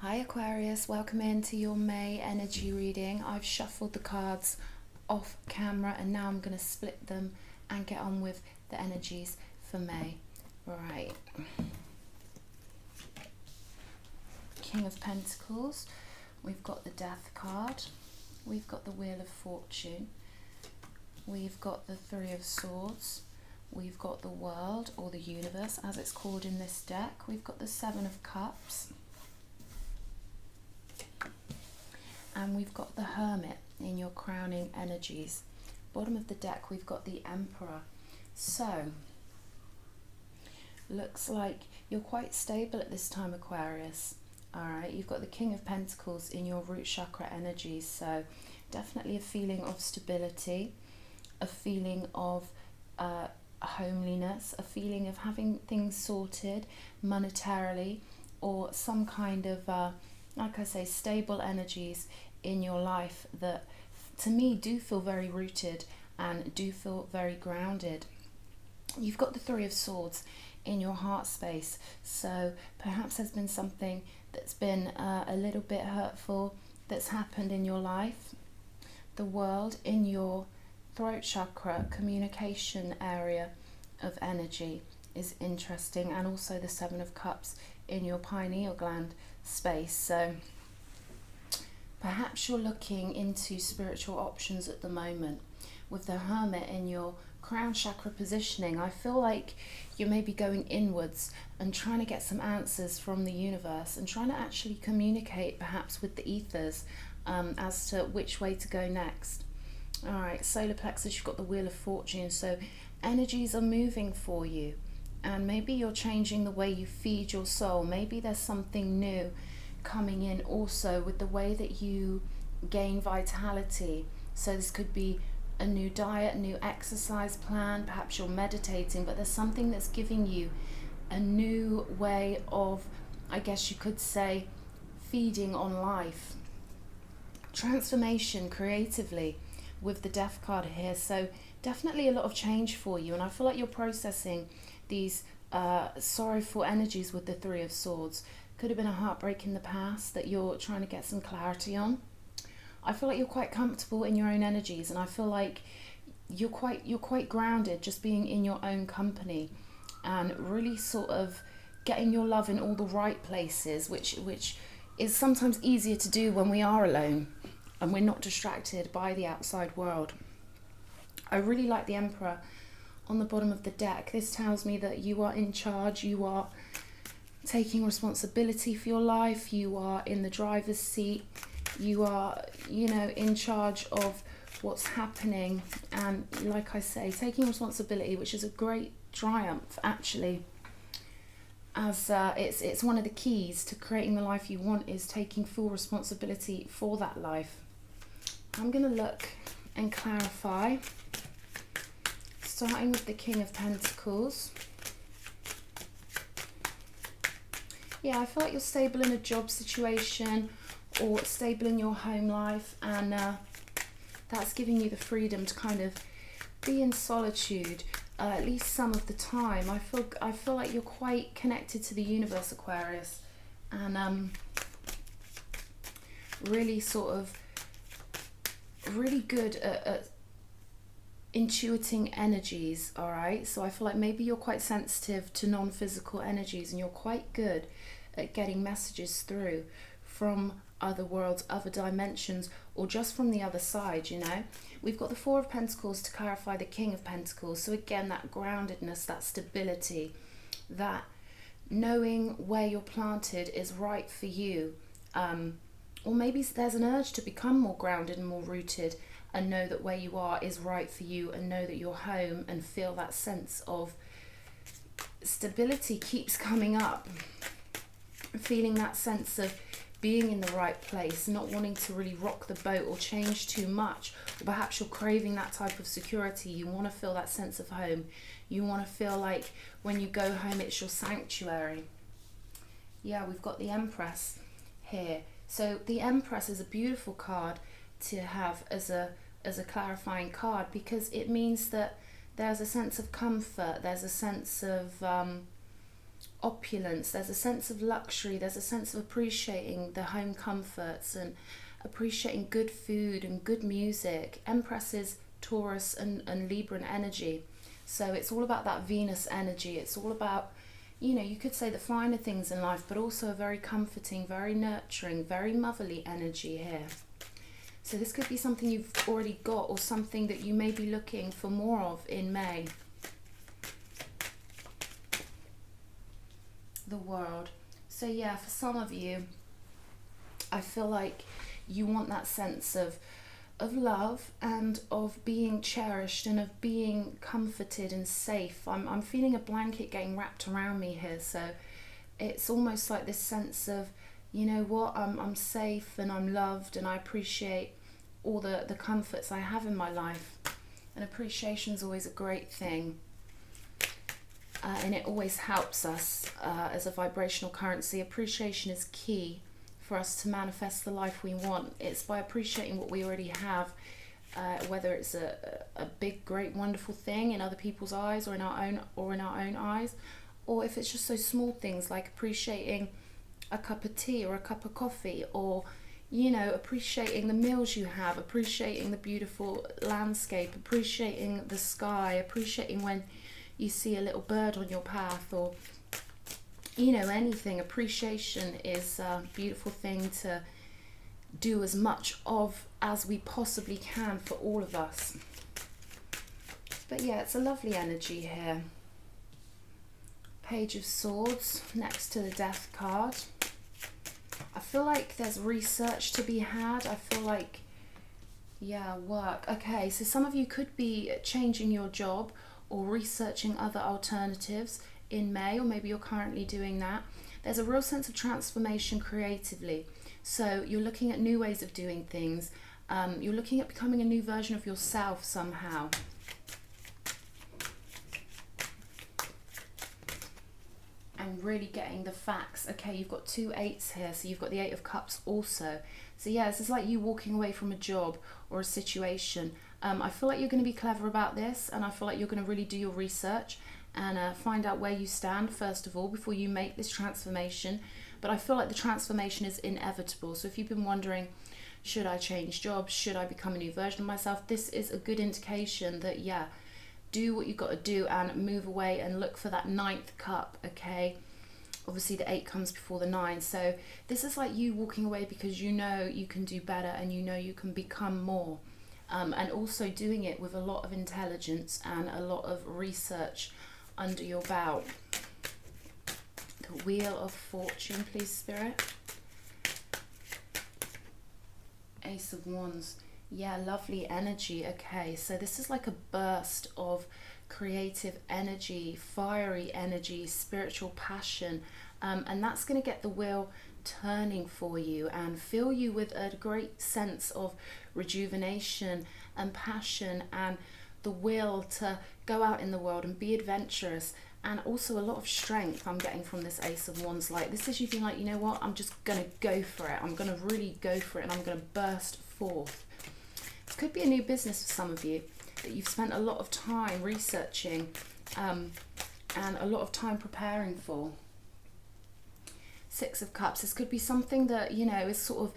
Hi Aquarius, welcome into your May energy reading. I've shuffled the cards off camera and now I'm going to split them and get on with the energies for May. Right. King of Pentacles, we've got the Death card, we've got the Wheel of Fortune, we've got the Three of Swords, we've got the World or the Universe as it's called in this deck, we've got the Seven of Cups, and we've got the Hermit in your crowning energies. Bottom of the deck we've got the Emperor. So looks like you're quite stable at this time, Aquarius. Alright, you've got the King of Pentacles in your root chakra energies, so definitely a feeling of stability, a feeling of homeliness, a feeling of having things sorted monetarily, or some kind of like I say, stable energies in your life that to me do feel very rooted and do feel very grounded. You've got the Three of Swords in your heart space, so perhaps there's been something that's been a little bit hurtful that's happened in your life. The World in your throat chakra, communication area of energy is interesting, and also the Seven of Cups in your pineal gland space. So perhaps you're looking into spiritual options at the moment. With the Hermit in your crown chakra positioning, I feel like you may be going inwards and trying to get some answers from the universe and trying to actually communicate perhaps with the ethers as to which way to go next. All right, solar plexus, you've got the Wheel of Fortune, so energies are moving for you, and maybe you're changing the way you feed your soul. Maybe there's something new coming in also with the way that you gain vitality. So this could be a new diet, a new exercise plan, perhaps you're meditating, but there's something that's giving you a new way of, I guess you could say, feeding on life. Transformation creatively with the Death card here, so definitely a lot of change for you, and I feel like you're processing these sorrowful energies with the Three of Swords. Could have been a heartbreak in the past that you're trying to get some clarity on. I feel like you're quite comfortable in your own energies, and I feel like you're quite grounded just being in your own company and really sort of getting your love in all the right places, which is sometimes easier to do when we are alone and we're not distracted by the outside world. I really like the Emperor on the bottom of the deck. This tells me that you are in charge, you are taking responsibility for your life, you are in the driver's seat, you are, in charge of what's happening, and like I say, taking responsibility, which is a great triumph actually, as it's one of the keys to creating the life you want, is taking full responsibility for that life. I'm going to look and clarify, starting with the King of Pentacles. Yeah, I feel like you're stable in a job situation or stable in your home life, and that's giving you the freedom to kind of be in solitude at least some of the time. I feel like you're quite connected to the universe, Aquarius, and really sort of really good at intuiting energies. All right, so I feel like maybe you're quite sensitive to non-physical energies, and you're quite good at getting messages through from other worlds, other dimensions, or just from the other side. We've got the Four of Pentacles to clarify the King of Pentacles, so again, that groundedness, that stability, that knowing where you're planted is right for you, or maybe there's an urge to become more grounded and more rooted and know that where you are is right for you, and know that you're home, and feel that sense of stability keeps coming up, feeling that sense of being in the right place, not wanting to really rock the boat or change too much, or perhaps you're craving that type of security. You want to feel that sense of home. You want to feel like when you go home it's your sanctuary. Yeah, we've got the Empress here. So the Empress is a beautiful card to have as a clarifying card, because it means that there's a sense of comfort, there's a sense of opulence, there's a sense of luxury, there's a sense of appreciating the home comforts and appreciating good food and good music. Empress is Taurus and Libran energy. So it's all about that Venus energy. It's all about, you know, you could say the finer things in life, but also a very comforting, very nurturing, very motherly energy here. So this could be something you've already got or something that you may be looking for more of in May. The World. So yeah, for some of you, I feel like you want that sense of love and of being cherished and of being comforted and safe. I'm feeling a blanket getting wrapped around me here, so it's almost like this sense of, you know what, I'm safe and I'm loved and I appreciate all the comforts I have in my life. And appreciation is always a great thing, and it always helps us as a vibrational currency. Appreciation is key for us to manifest the life we want. It's by appreciating what we already have, whether it's a big, great, wonderful thing in other people's eyes or in our own eyes, or if it's just so small things like appreciating a cup of tea or a cup of coffee, or, you know, appreciating the meals you have, appreciating the beautiful landscape, appreciating the sky, appreciating when you see a little bird on your path, or, you know, anything. Appreciation is a beautiful thing to do as much of as we possibly can for all of us. But yeah, it's a lovely energy here. Page of Swords next to the Death card. I feel like there's research to be had. I feel like, yeah, work. Okay, so some of you could be changing your job or researching other alternatives in May, or maybe you're currently doing that. There's a real sense of transformation creatively. So you're looking at new ways of doing things. You're looking at becoming a new version of yourself somehow. And really getting the facts. Okay, you've got 2 8s here, so you've got the 8 of Cups also. So yeah, this is like you walking away from a job or a situation. I feel like you're going to be clever about this, and I feel like you're going to really do your research and find out where you stand first of all before you make this transformation. But I feel like the transformation is inevitable. So if you've been wondering, should I change jobs, should I become a new version of myself, this is a good indication that, yeah, do what you've got to do and move away and look for that 9th cup. Okay, obviously the 8 comes before the 9, so this is like you walking away because you know you can do better and you know you can become more, and also doing it with a lot of intelligence and a lot of research under your belt. The Wheel of Fortune, please, Spirit. Ace of Wands. Yeah, lovely energy. Okay, so this is like a burst of creative energy, fiery energy, spiritual passion, and that's going to get the wheel turning for you and fill you with a great sense of rejuvenation and passion and the will to go out in the world and be adventurous, and also a lot of strength I'm getting from this Ace of Wands. Like, this is you being like, you know what, I'm just going to go for it. I'm going to really go for it and I'm going to burst forth. This could be a new business for some of you that you've spent a lot of time researching and a lot of time preparing for. 6 of Cups. This could be something that, you know, is sort of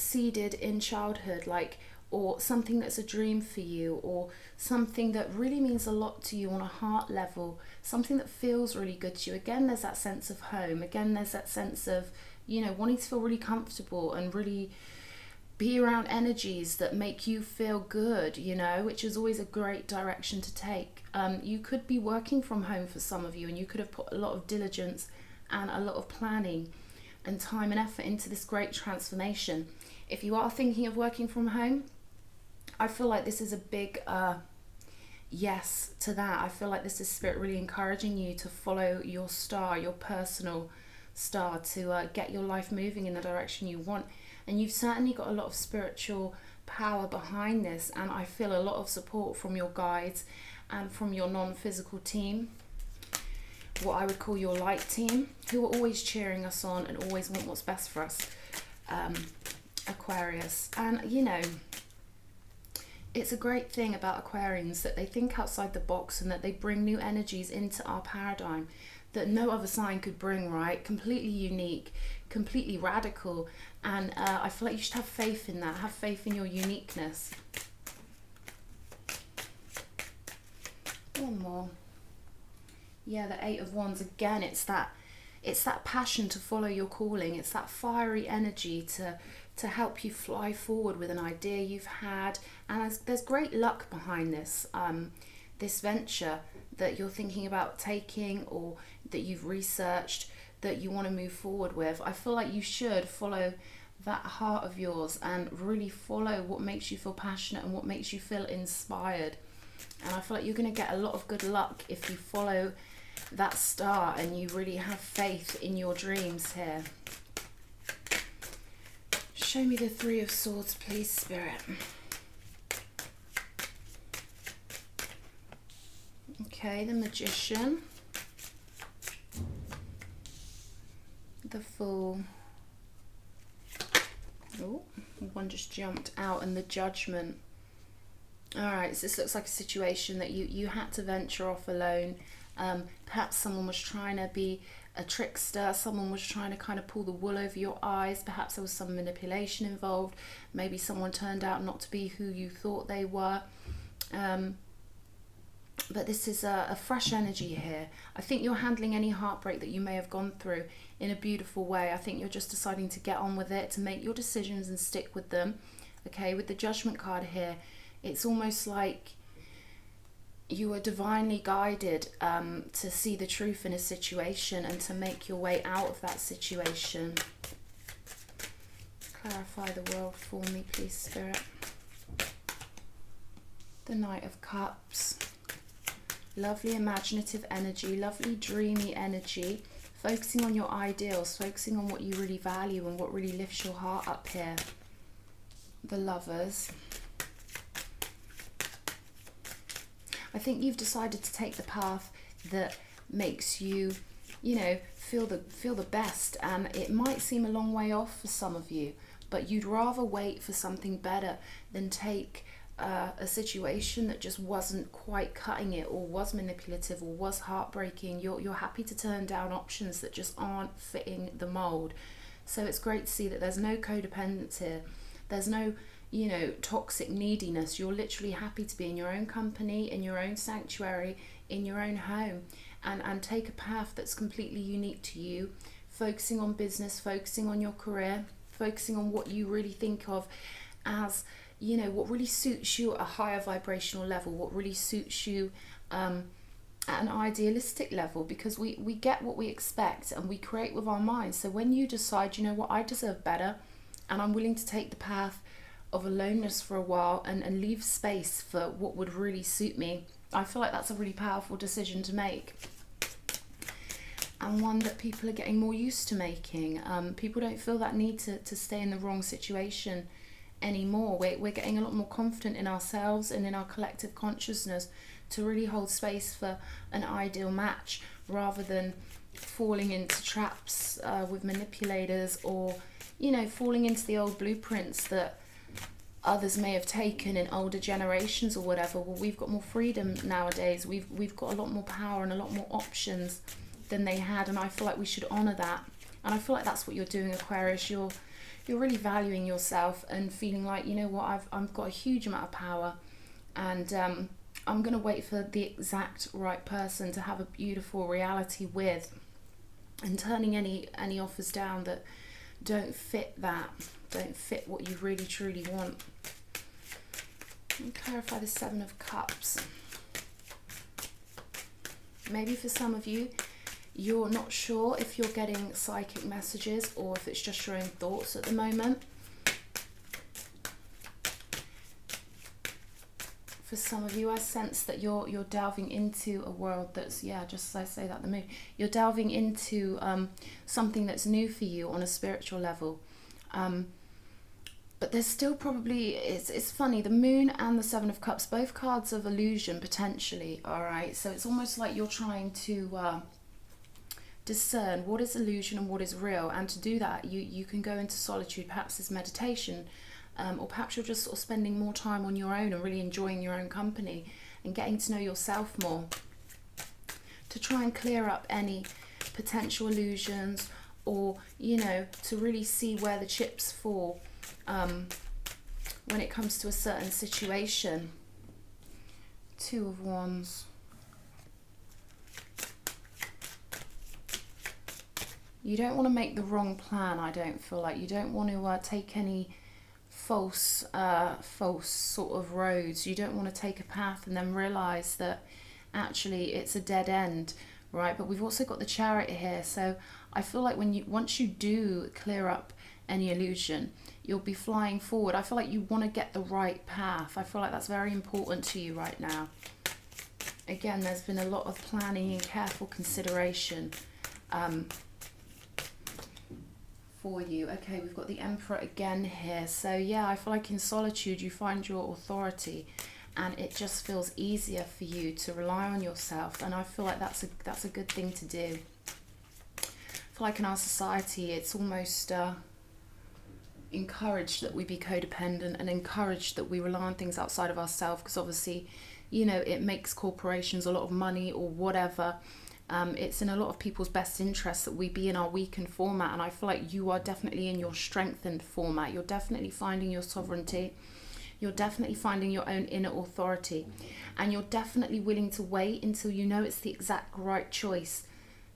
seeded in childhood, like, or something that's a dream for you, or something that really means a lot to you on a heart level, something that feels really good to you. Again, there's that sense of home. Again, there's that sense of, you know, wanting to feel really comfortable and really be around energies that make you feel good, you know, which is always a great direction to take. You could be working from home for some of you, and you could have put a lot of diligence and a lot of planning and time and effort into this great transformation. If you are thinking of working from home, I feel like this is a big yes to that. I feel like this is Spirit really encouraging you to follow your star, your personal star, to get your life moving in the direction you want. And you've certainly got a lot of spiritual power behind this, and I feel a lot of support from your guides and from your non-physical team, what I would call your light team, who are always cheering us on and always want what's best for us, Aquarius. And, you know, it's a great thing about Aquarians that they think outside the box and that they bring new energies into our paradigm that no other sign could bring, right? Completely unique, completely radical. And I feel like you should have faith in that. Have faith in your uniqueness. One more. Yeah, the Eight of Wands. Again, it's that passion to follow your calling. It's that fiery energy to help you fly forward with an idea you've had. And there's great luck behind this this venture that you're thinking about taking, or that you've researched, that you want to move forward with. I feel like you should follow that heart of yours and really follow what makes you feel passionate and what makes you feel inspired. And I feel like you're going to get a lot of good luck if you follow that star and you really have faith in your dreams here. Show me the Three of Swords, please, Spirit. Okay, the Magician, the Fool. Oh, one just jumped out, and the Judgment. All right, so this looks like a situation that you had to venture off alone. Perhaps someone was trying to be a trickster. Someone was trying to kind of pull the wool over your eyes. Perhaps there was some manipulation involved. Maybe someone turned out not to be who you thought they were. But this is a fresh energy here. I think you're handling any heartbreak that you may have gone through in a beautiful way. I think you're just deciding to get on with it, to make your decisions and stick with them. Okay, with the Judgment card here, it's almost like you are divinely guided to see the truth in a situation and to make your way out of that situation. Clarify the world for me, please, Spirit. The Knight of Cups. Lovely imaginative energy, lovely dreamy energy, focusing on your ideals, focusing on what you really value and what really lifts your heart up here. The Lovers. I think you've decided to take the path that makes you, you know, feel the best. And it might seem a long way off for some of you, but you'd rather wait for something better than take a situation that just wasn't quite cutting it, or was manipulative, or was heartbreaking. You're happy to turn down options that just aren't fitting the mold. So it's great to see that there's no codependence here. There's no, you know, toxic neediness. You're literally happy to be in your own company, in your own sanctuary, in your own home, and take a path that's completely unique to you, focusing on business, focusing on your career, focusing on what you really think of as, you know, what really suits you at a higher vibrational level, what really suits you at an idealistic level, because we get what we expect and we create with our minds. So when you decide, you know what, I deserve better, and I'm willing to take the path of aloneness for a while and leave space for what would really suit me, I feel like that's a really powerful decision to make, and one that people are getting more used to making. People don't feel that need to stay in the wrong situation anymore. We're getting a lot more confident in ourselves and in our collective consciousness to really hold space for an ideal match, rather than falling into traps with manipulators, or, you know, falling into the old blueprints that others may have taken in older generations or whatever. Well, we've got more freedom nowadays. We've got a lot more power and a lot more options than they had, and I feel like we should honor that. And I feel like that's what you're doing, Aquarius. You're really valuing yourself and feeling like, you know what, I've got a huge amount of power, and I'm going to wait for the exact right person to have a beautiful reality with, and turning any offers down that don't fit what you really truly want. And clarify the Seven of Cups. Maybe for some of you, you're not sure if you're getting psychic messages or if it's just your own thoughts at the moment. For some of you, I sense that you're delving into a world that's, yeah, just as I say that, the moon. You're delving into something that's new for you on a spiritual level. But there's still probably, it's funny, the Moon and the Seven of Cups, both cards of illusion potentially, all right? So it's almost like you're trying to discern what is illusion and what is real. And to do that, you can go into solitude, perhaps it's meditation, or perhaps you're just sort of spending more time on your own and really enjoying your own company and getting to know yourself more, to try and clear up any potential illusions, or, you know, to really see where the chips fall when it comes to a certain situation. Two of Wands. You don't want to make the wrong plan, I don't feel like. You don't want to take any false sort of roads. You don't want to take a path and then realise that actually it's a dead end, right? But we've also got the Chariot here, so I feel like once you do clear up any illusion, you'll be flying forward. I feel like you want to get the right path. I feel like that's very important to you right now. Again, there's been a lot of planning and careful consideration for you. Okay, we've got the Emperor again here. So yeah, I feel like in solitude you find your authority, and it just feels easier for you to rely on yourself, and I feel like that's a good thing to do. I feel like in our society it's almost encouraged that we be codependent and encouraged that we rely on things outside of ourselves, because obviously, you know, it makes corporations a lot of money or whatever. It's in a lot of people's best interest that we be in our weakened format, and I feel like you are definitely in your strengthened format. You're definitely finding your sovereignty. You're definitely finding your own inner authority, and you're definitely willing to wait until you know it's the exact right choice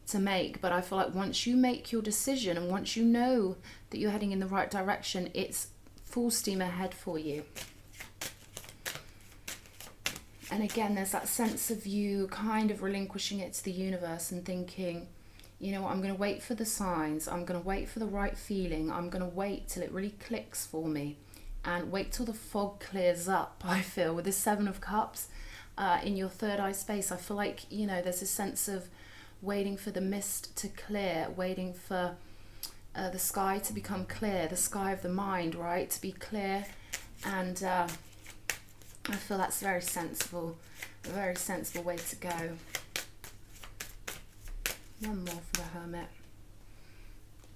to make. But I feel like once you make your decision and once you know that you're heading in the right direction, it's full steam ahead for you. And again, there's that sense of you kind of relinquishing it to the universe and thinking, you know what, I'm going to wait for the signs. I'm going to wait for the right feeling. I'm going to wait till it really clicks for me, and wait till the fog clears up. I feel with the Seven of Cups in your third eye space, I feel like, you know, there's a sense of waiting for the mist to clear, waiting for the sky to become clear, the sky of the mind, right, to be clear. And I feel that's very sensible, a very sensible way to go. One more for the Hermit.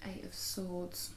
Eight of Swords.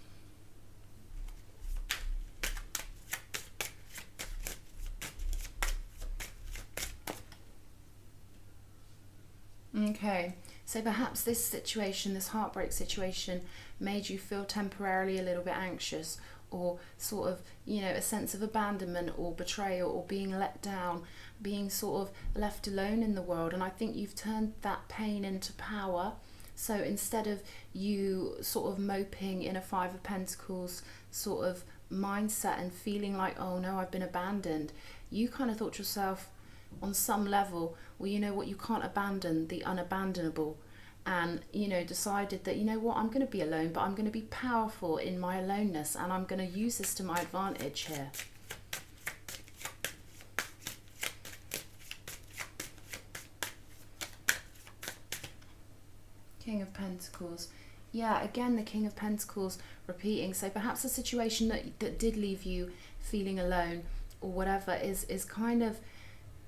Okay, so perhaps this situation, this heartbreak situation, made you feel temporarily a little bit anxious, or sort of, you know, a sense of abandonment or betrayal or being let down, being sort of left alone in the world. And I think you've turned that pain into power. So instead of you sort of moping in a Five of Pentacles sort of mindset and feeling like, oh no, I've been abandoned, you kind of thought to yourself on some level, well, you know what, you can't abandon the unabandonable. And, you know, decided that, you know what, I'm going to be alone, but I'm going to be powerful in my aloneness, and I'm going to use this to my advantage here. King of Pentacles. Yeah, again, the King of Pentacles repeating. So perhaps a situation that did leave you feeling alone or whatever is kind of,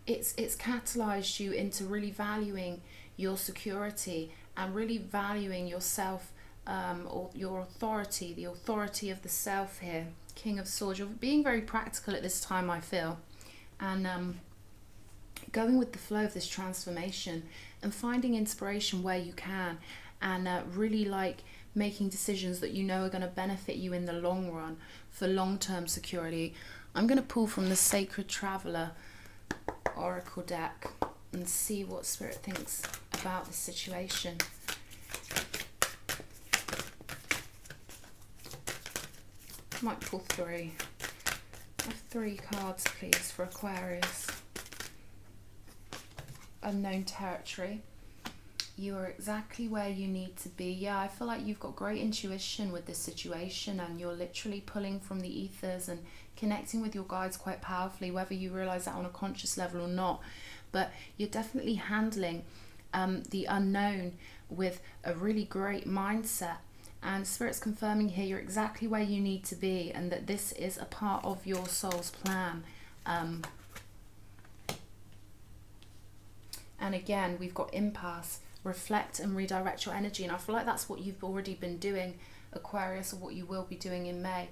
it's catalyzed you into really valuing your security and really valuing yourself, or your authority, the authority of the self here. King of Swords. You're being very practical at this time, I feel, and going with the flow of this transformation and finding inspiration where you can, and really like making decisions that you know are going to benefit you in the long run for long-term security. I'm going to pull from the Sacred Traveler Oracle deck and see what Spirit thinks about this situation. Might pull three. Have 3 cards, please, for Aquarius. Unknown territory. You are exactly where you need to be. Yeah, I feel like you've got great intuition with this situation, and you're literally pulling from the ethers and connecting with your guides quite powerfully, whether you realize that on a conscious level or not. But you're definitely handling the unknown with a really great mindset. And Spirit's confirming here you're exactly where you need to be, and that this is a part of your soul's plan. And again, we've got impasse. Reflect and redirect your energy, and I feel like that's what you've already been doing, Aquarius, or what you will be doing in May.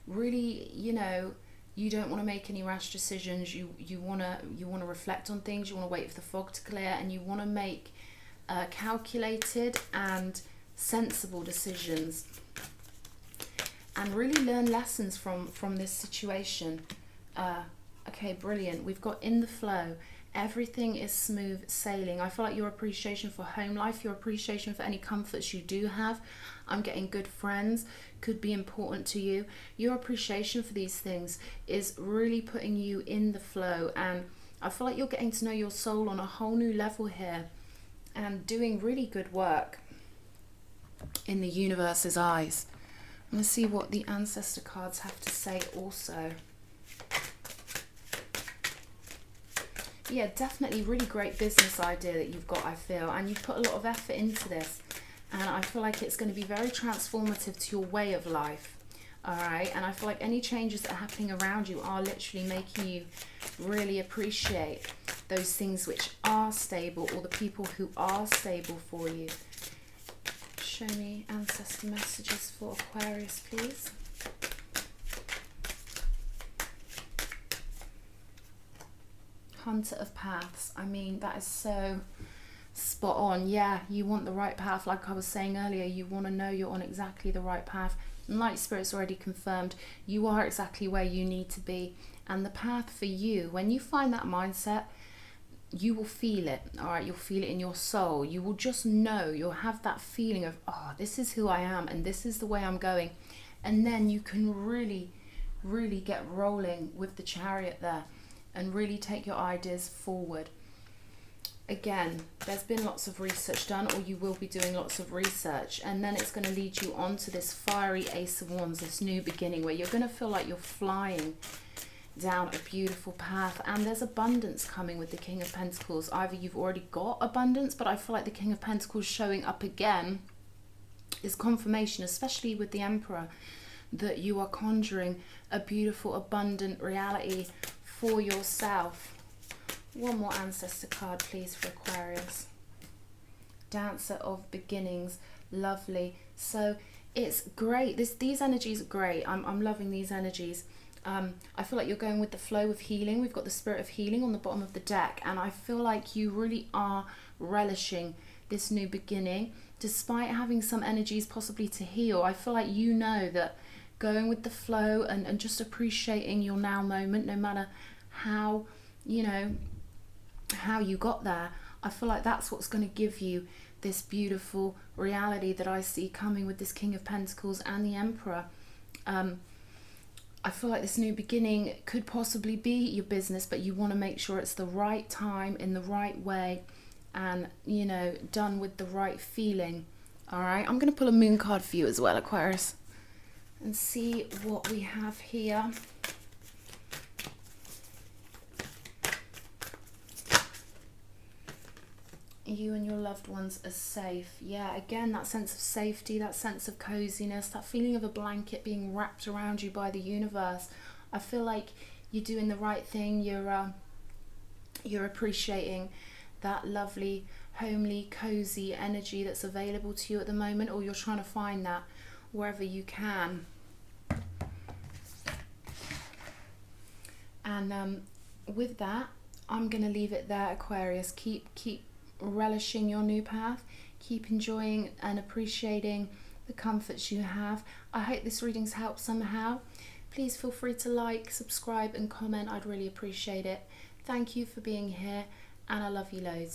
Really, you know, you don't want to make any rash decisions. You want to reflect on things. You want to wait for the fog to clear, and you want to make calculated and sensible decisions, and really learn lessons from this situation. Okay, brilliant. We've got in the flow. Everything is smooth sailing. I feel like your appreciation for home life, your appreciation for any comforts you do have, I'm getting good friends, could be important to you. Your appreciation for these things is really putting you in the flow, and I feel like you're getting to know your soul on a whole new level here and doing really good work in the universe's eyes. I'm going to see what the ancestor cards have to say also. Yeah, definitely really great business idea that you've got, I feel, and you've put a lot of effort into this, and I feel like it's going to be very transformative to your way of life. All right, and I feel like any changes that are happening around you are literally making you really appreciate those things which are stable, or the people who are stable for you. Show me ancestor messages for Aquarius, please. Hunter of paths. I mean, that is so spot on. Yeah, you want the right path. Like I was saying earlier, you want to know you're on exactly the right path. And Light Spirit's already confirmed you are exactly where you need to be. And the path for you, when you find that mindset, you will feel it. All right, you'll feel it in your soul. You will just know, you'll have that feeling of, oh, this is who I am and this is the way I'm going. And then you can really, really get rolling with the Chariot there and really take your ideas forward. Again, there's been lots of research done, or you will be doing lots of research, and then it's going to lead you on to this fiery Ace of Wands, this new beginning, where you're going to feel like you're flying down a beautiful path, and there's abundance coming with the King of Pentacles. Either you've already got abundance, but I feel like the King of Pentacles showing up again is confirmation, especially with the Emperor, that you are conjuring a beautiful, abundant reality for yourself. One more ancestor card, please, for Aquarius. Dancer of beginnings. Lovely. So it's great. These energies are great. I'm loving these energies. I feel like you're going with the flow of healing. We've got the Spirit of Healing on the bottom of the deck, and I feel like you really are relishing this new beginning, despite having some energies possibly to heal. I feel like you know that going with the flow and just appreciating your now moment, no matter how, you know, how you got there, I feel like that's what's going to give you this beautiful reality that I see coming with this King of Pentacles and the Emperor. I feel like this new beginning could possibly be your business, but you want to make sure it's the right time, in the right way, and, you know, done with the right feeling. All right, I'm going to pull a moon card for you as well, Aquarius, and see what we have here. You and your loved ones are safe. Yeah, again, that sense of safety, that sense of coziness, that feeling of a blanket being wrapped around you by the universe. I feel like you're doing the right thing. You're appreciating that lovely, homely, cozy energy that's available to you at the moment, or you're trying to find that wherever you can. And with that, I'm going to leave it there, Aquarius. Keep relishing your new path. Keep enjoying and appreciating the comforts you have. I hope this reading's helped somehow. Please feel free to like, subscribe and comment. I'd really appreciate it. Thank you for being here, and I love you loads.